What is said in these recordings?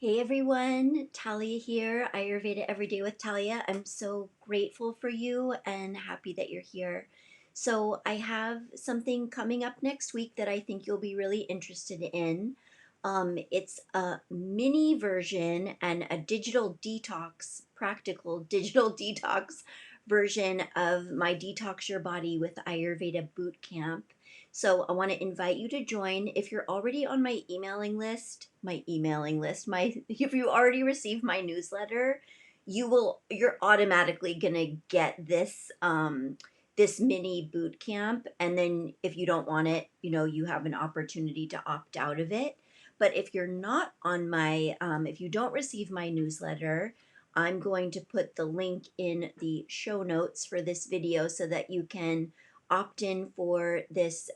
Hey everyone, Talya here, Ayurveda Every Day with Talya. I'm so grateful for you and happy that you're here. So, I have something coming up next week that I think you'll be really interested in. It's a mini version and a digital detox, practical digital detox version of my Detox Your Body with Ayurveda Bootcamp. So I want to invite you to join. If you're already on my if you already received my newsletter, you're automatically gonna get this mini boot camp. And then if you don't want it, you have an opportunity to opt out of it. But if you're not on if you don't receive my newsletter, I'm going to put the link in the show notes for this video so that you can opt in for this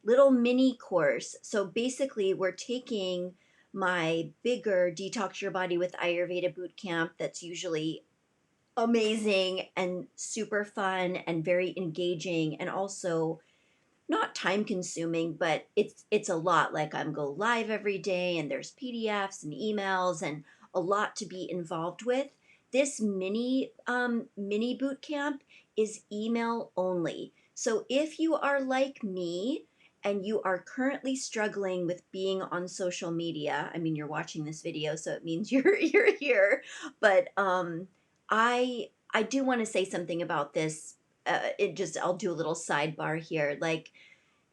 little mini course. So basically, we're taking my bigger Detox Your Body with Ayurveda bootcamp that's usually amazing and super fun and very engaging and also not time consuming, but it's a lot. Like I'm go live every day and there's PDFs and emails and a lot to be involved with. This mini boot camp is email only. So if you are like me and you are currently struggling with being on social media, I mean you're watching this video so it means you're here, but I do want to say something about this. I'll do a little sidebar here. Like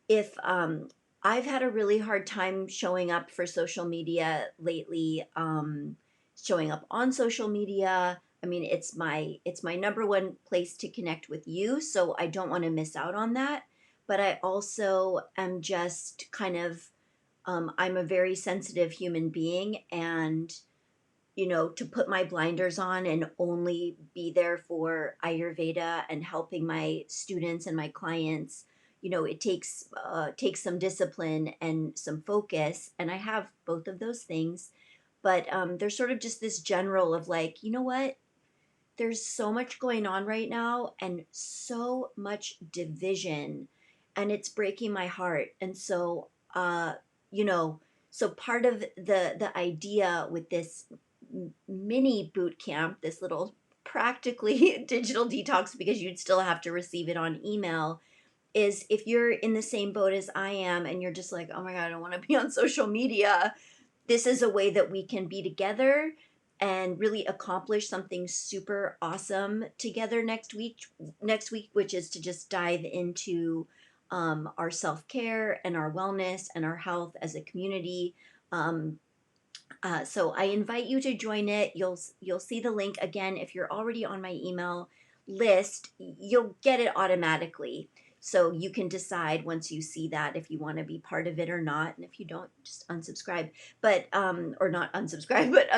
if I've had a really hard time showing up for social media lately, showing up on social media. I mean, it's my number one place to connect with you, so I don't want to miss out on that. But I also am just kind of I'm a very sensitive human being, and to put my blinders on and only be there for Ayurveda and helping my students and my clients, it takes some discipline and some focus, and I have both of those things. But there's sort of just this general of like, you know what? There's so much going on right now, and so much division, and it's breaking my heart. And so, you know, so part of the idea with this mini boot camp, this little practically digital detox, because you'd still have to receive it on email, is if you're in the same boat as I am and you're just like, oh my God, I don't want to be on social media, this is a way that we can be together and really accomplish something super awesome together next week, which is to just dive into our self-care and our wellness and our health as a community. um, so I invite you to join it. You'll see the link again. If you're already on my email list, you'll get it automatically. So you can decide once you see that if you want to be part of it or not, and if you don't, just unsubscribe. But or not unsubscribe, but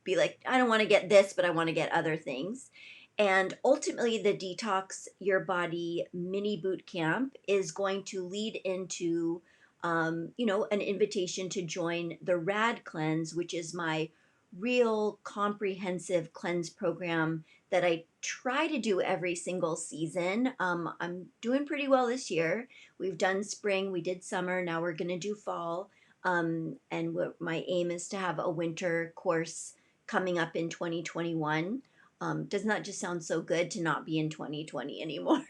be like, I don't want to get this, but I want to get other things. And ultimately, the Detox Your Body mini boot camp is going to lead into an invitation to join the RAD cleanse, which is my real comprehensive cleanse program that I try to do every single season. I'm doing pretty well this year. We've done spring, we did summer, now we're going to do fall. And my aim is to have a winter course coming up in 2021. Doesn't that just sound so good to not be in 2020 anymore?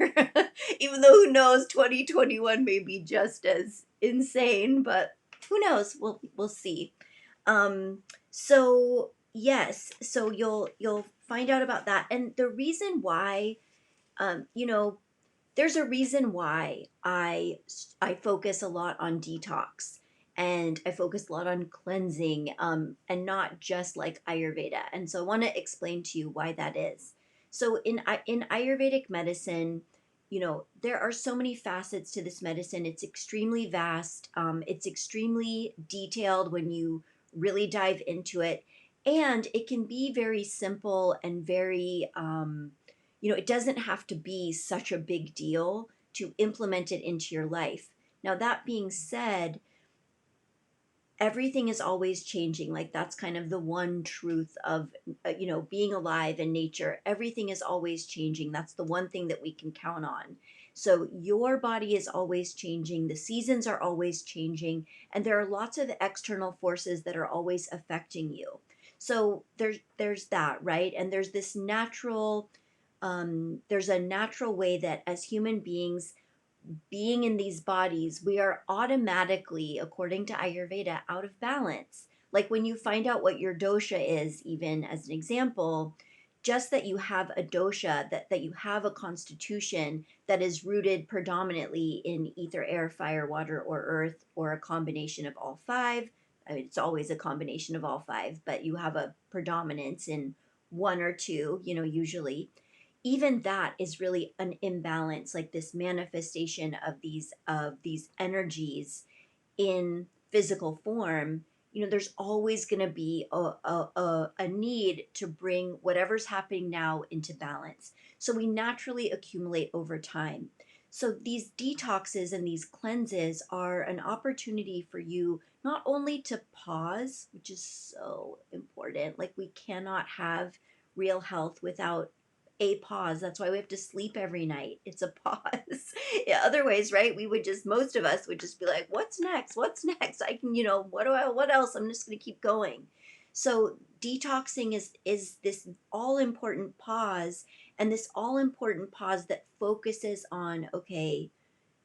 Even though who knows, 2021 may be just as insane, but who knows? We'll see. So yes, so you'll find out about that, and the reason why, um, you know, there's a reason why I focus a lot on detox and I focus a lot on cleansing, and not just like Ayurveda. And so I want to explain to you why that is. So in Ayurvedic medicine, there are so many facets to this medicine. It's extremely vast. It's extremely detailed when you really dive into it, and it can be very simple and very it doesn't have to be such a big deal to implement it into your life. Now, that being said, everything is always changing. Like, that's kind of the one truth of, being alive in nature. Everything is always changing. That's the one thing that we can count on. So your body is always changing, the seasons are always changing, and there are lots of external forces that are always affecting you. So there's that, right? And there's this natural there's a natural way that as human beings being in these bodies, we are automatically, according to Ayurveda, out of balance. Like when you find out what your dosha is, even as an example, just that you have a dosha, that you have a constitution that is rooted predominantly in ether, air, fire, water, or earth, or a combination of all five. I mean, it's always a combination of all five, but you have a predominance in one or two, usually. Even that is really an imbalance, like this manifestation of these energies in physical form. There's always going to be a need to bring whatever's happening now into balance, so we naturally accumulate over time. So these detoxes and these cleanses are an opportunity for you not only to pause, which is so important. Like, we cannot have real health without a pause. That's why we have to sleep every night. It's a pause. Yeah, other ways, right? Most of us would just be like, what's next? What's next? I can, what else? I'm just going to keep going. So detoxing is this all important pause, and this all important pause that focuses on, okay,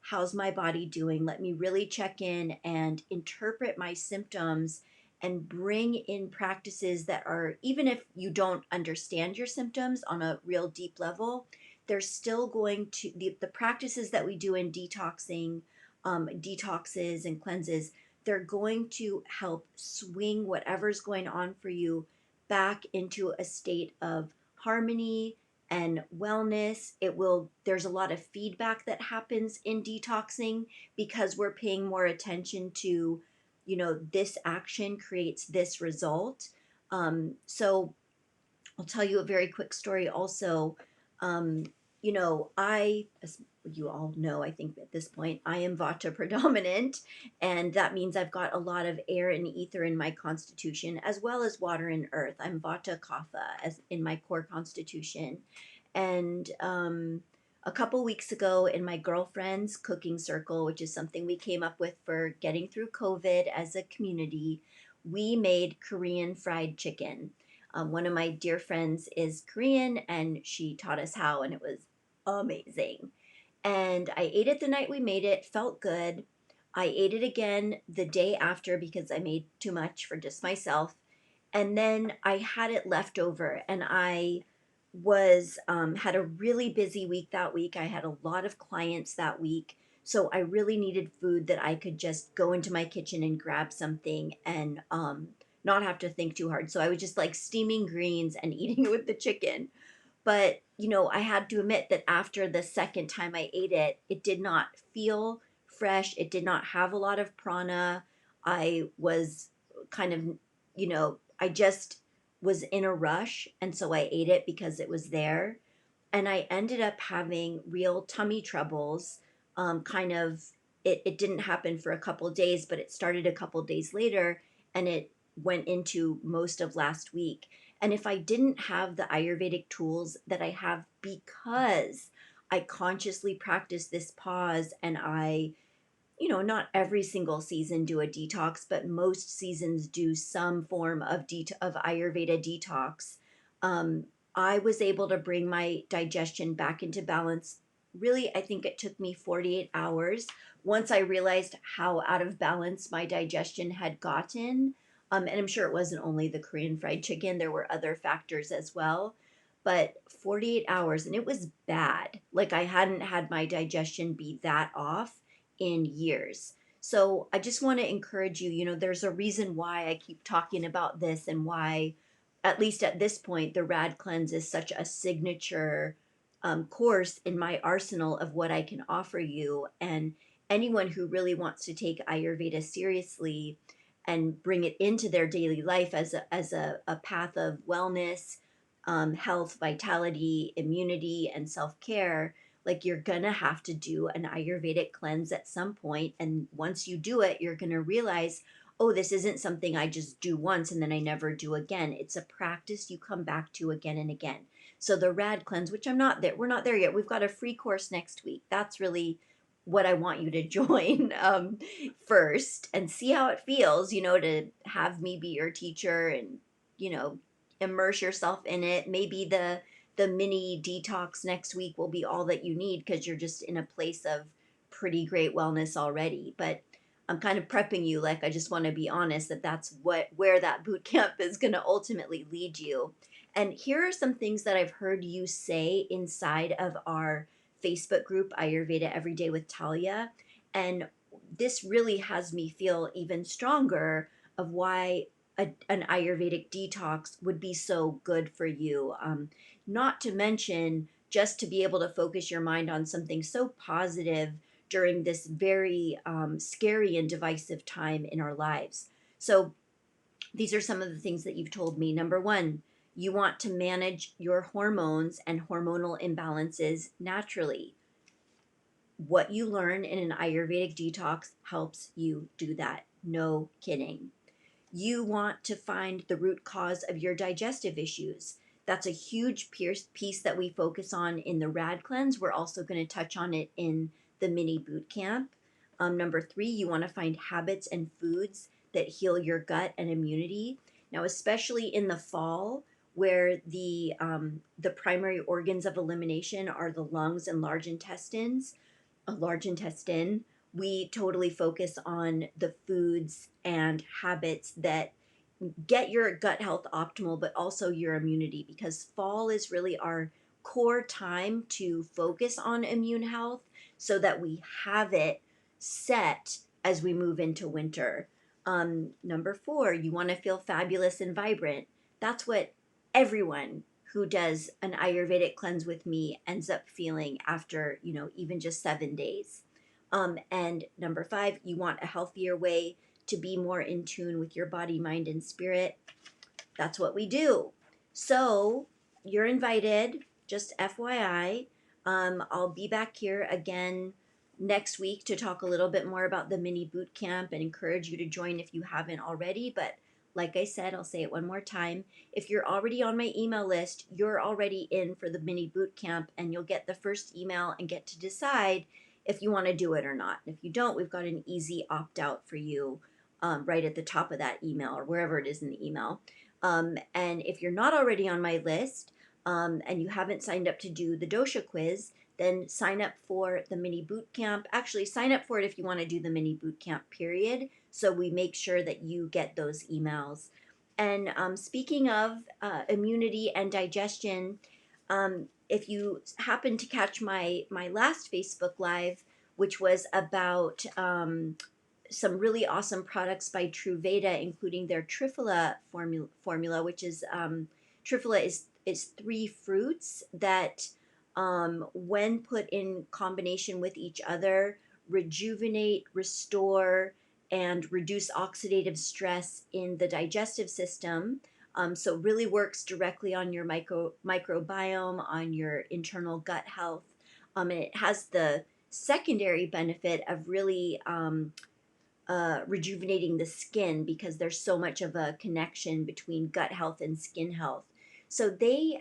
how's my body doing? Let me really check in and interpret my symptoms and bring in practices that are, even if you don't understand your symptoms on a real deep level, they're still going to, the practices that we do in detoxes and cleanses, they're going to help swing whatever's going on for you back into a state of harmony and wellness. There's a lot of feedback that happens in detoxing because we're paying more attention to, this action creates this result. So I'll tell you a very quick story also. Um, as you all know, I think at this point, I am Vata predominant, and that means I've got a lot of air and ether in my constitution, as well as water and earth. I'm Vata Kapha as in my core constitution. And a couple weeks ago, in my girlfriend's cooking circle, which is something we came up with for getting through COVID as a community, we made Korean fried chicken. One of my dear friends is Korean, and she taught us how, and it was amazing. And I ate it the night we made it, felt good. I ate it again the day after because I made too much for just myself. And then I had it left over, and I was had a really busy week that week. I had a lot of clients that week. So I really needed food that I could just go into my kitchen and grab something and not have to think too hard. So I was just like steaming greens and eating it with the chicken. But, I had to admit that after the second time I ate it, it did not feel fresh. It did not have a lot of prana. I was kind of, I just was in a rush. And so I ate it because it was there. And I ended up having real tummy troubles. Kind of, it didn't happen for a couple of days, but it started a couple of days later, and it went into most of last week. And if I didn't have the Ayurvedic tools that I have, because I consciously practice this pause, and not every single season do a detox, but most seasons do some form of Ayurveda detox. Um, I was able to bring my digestion back into balance. Really, I think it took me 48 hours once I realized how out of balance my digestion had gotten. And I'm sure it wasn't only the Korean fried chicken, there were other factors as well. But 48 hours, and it was bad. Like, I hadn't had my digestion be that off in years. So I just want to encourage you, there's a reason why I keep talking about this, and why, at least at this point, the Rad Cleanse is such a signature course in my arsenal of what I can offer you. And anyone who really wants to take Ayurveda seriously and bring it into their daily life as a path of wellness, health, vitality, immunity, and self care, like, you're gonna have to do an Ayurvedic cleanse at some point. And once you do it, you're gonna realize, oh, this isn't something I just do once and then I never do again. It's a practice you come back to again and again. So the rad cleanse, which we're not there yet. We've got a free course next week. That's really what I want you to join first and see how it feels, to have me be your teacher and, you know, immerse yourself in it. Maybe the mini detox next week will be all that you need because you're just in a place of pretty great wellness already. But I'm kind of prepping you, like I just want to be honest that that's where that boot camp is going to ultimately lead you. And here are some things that I've heard you say inside of our Facebook group, Ayurveda Every Day with Talya. And this really has me feel even stronger of why an Ayurvedic detox would be so good for you. Not to mention, just to be able to focus your mind on something so positive during this very scary and divisive time in our lives. So, these are some of the things that you've told me. Number one, you want to manage your hormones and hormonal imbalances naturally. What you learn in an Ayurvedic detox helps you do that. No kidding. You want to find the root cause of your digestive issues. That's a huge piece that we focus on in the Rad Cleanse. We're also going to touch on it in the mini boot camp. Number three, you want to find habits and foods that heal your gut and immunity. Now, especially in the fall, where the primary organs of elimination are the lungs and large intestine, we totally focus on the foods and habits that get your gut health optimal, but also your immunity, because fall is really our core time to focus on immune health so that we have it set as we move into winter. Number four, you want to feel fabulous and vibrant. That's what everyone who does an Ayurvedic cleanse with me ends up feeling after, even just 7 days. And number five, you want a healthier way to be more in tune with your body, mind, and spirit. That's what we do. So you're invited, just FYI. I'll be back here again next week to talk a little bit more about the mini boot camp and encourage you to join if you haven't already. But like I said, I'll say it one more time. If you're already on my email list, you're already in for the mini boot camp, and you'll get the first email and get to decide if you want to do it or not. And if you don't, we've got an easy opt out for you right at the top of that email or wherever it is in the email. And if you're not already on my list and you haven't signed up to do the dosha quiz, then sign up for the mini boot camp. Actually, sign up for it if you want to do the mini boot camp, period. So we make sure that you get those emails. And speaking of immunity and digestion, if you happen to catch my last Facebook Live, which was about some really awesome products by True Veda, including their Triphala formula, which is Triphala is three fruits that, when put in combination with each other, rejuvenate, restore, and reduce oxidative stress in the digestive system. So it really works directly on your microbiome, on your internal gut health. And it has the secondary benefit of really rejuvenating the skin, because there's so much of a connection between gut health and skin health. So they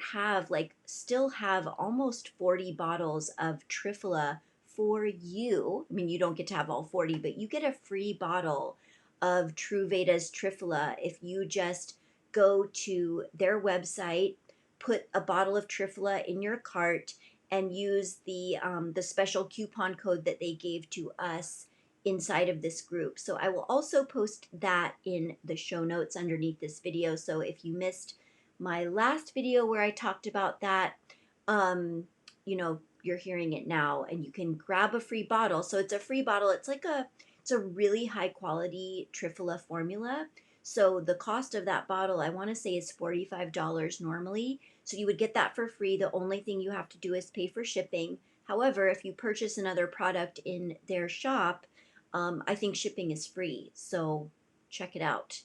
still have almost 40 bottles of Triphala for you. I mean, you don't get to have all 40, but you get a free bottle of True Veda's Triphala if you just go to their website, put a bottle of Triphala in your cart, and use the special coupon code that they gave to us inside of this group. So I will also post that in the show notes underneath this video. So if you missed my last video where I talked about that, you're hearing it now, and you can grab a free bottle. So it's a free bottle. It's a really high quality Triphala formula. So the cost of that bottle, I want to say, is $45 normally. So you would get that for free. The only thing you have to do is pay for shipping. However, if you purchase another product in their shop, I think shipping is free, so check it out.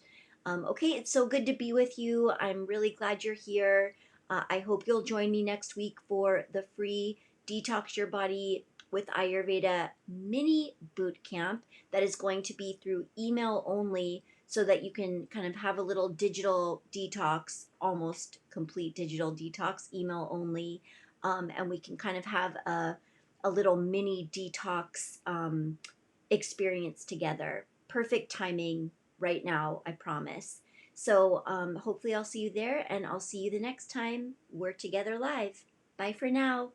Okay, it's so good to be with you. I'm really glad you're here. I hope you'll join me next week for the free Detox Your Body with Ayurveda mini boot camp that is going to be through email only so that you can kind of have a little digital detox, almost complete digital detox, email only. And we can kind of have a little mini detox experience together. Perfect timing right now, I promise. So hopefully I'll see you there, and I'll see you the next time we're together live. Bye for now.